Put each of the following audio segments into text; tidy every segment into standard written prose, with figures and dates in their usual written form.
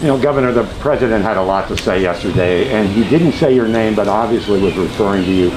You know, Governor, the president had a lot to say yesterday, and he didn't say your name, but obviously was referring to you.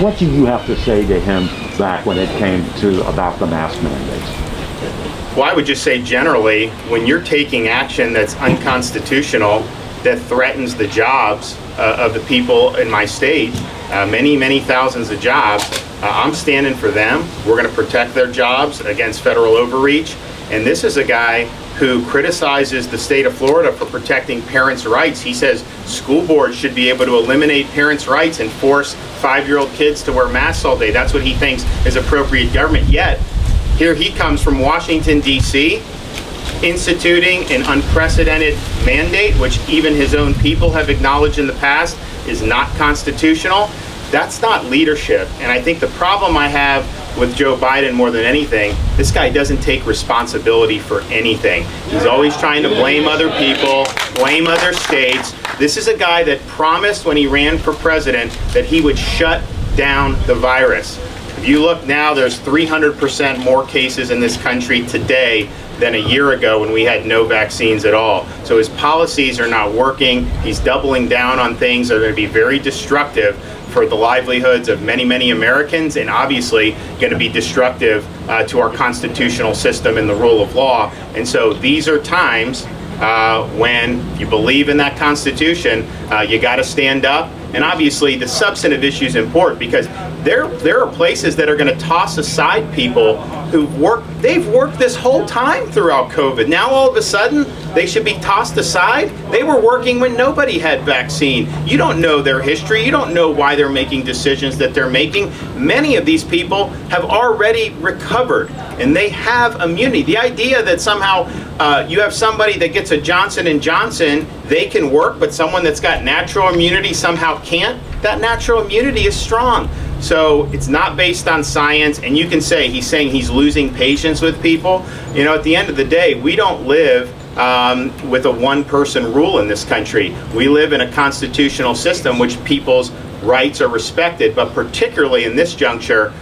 What do you have to say to him back when it came to about the mask mandates? Well, I would just say generally, when you're taking action that's unconstitutional, that threatens the jobs of the people in my state, many thousands of jobs, I'm standing for them. We're going to protect their jobs against federal overreach. And this is a guy who criticizes the state of Florida for protecting parents' rights. He says school boards should be able to eliminate parents' rights and force 5-year-old kids to wear masks all day. That's what he thinks is appropriate government. Yet, here he comes from Washington, D.C., instituting an unprecedented mandate, which even his own people have acknowledged in the past is not constitutional. That's not leadership. And I think the problem I have with Joe Biden more than anything, this guy doesn't take responsibility for anything. He's always trying to blame other people, blame other states. This is a guy that promised when he ran for president that he would shut down the virus. If you look now, there's 300% more cases in this country today than a year ago when we had no vaccines at all. So his policies are not working. He's doubling down on things that are going to be very destructive for the livelihoods of many Americans, and obviously going to be destructive to our constitutional system and the rule of law. And so these are times when you believe in that Constitution, you got to stand up. And obviously the substantive issue is important, because there are places that are going to toss aside people they've worked this whole time throughout COVID. Now all of a sudden they should be tossed aside. They were working when nobody had vaccine. You don't know their history. You don't know why they're making decisions that they're making. Many of these people have already recovered and they have immunity. The idea that somehow you have somebody that gets a Johnson & Johnson, they can work, but someone that's got natural immunity somehow can't, that natural immunity is strong. So it's not based on science, and you can say he's saying he's losing patience with people. You know, at the end of the day, we don't live with a one-person rule in this country. We live in a constitutional system which people's rights are respected, but particularly in this juncture,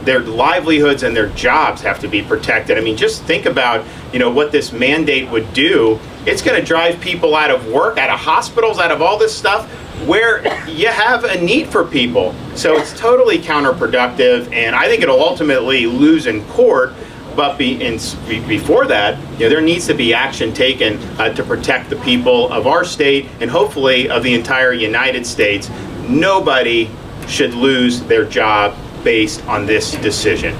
their livelihoods and their jobs have to be protected. I mean, just think about, you know, what this mandate would do. It's going to drive people out of work, out of hospitals, out of all this stuff where you have a need for people. So it's totally counterproductive, and I think it'll ultimately lose in court. But before that, you know, there needs to be action taken to protect the people of our state and hopefully of the entire United States. Nobody should lose their job based on this decision.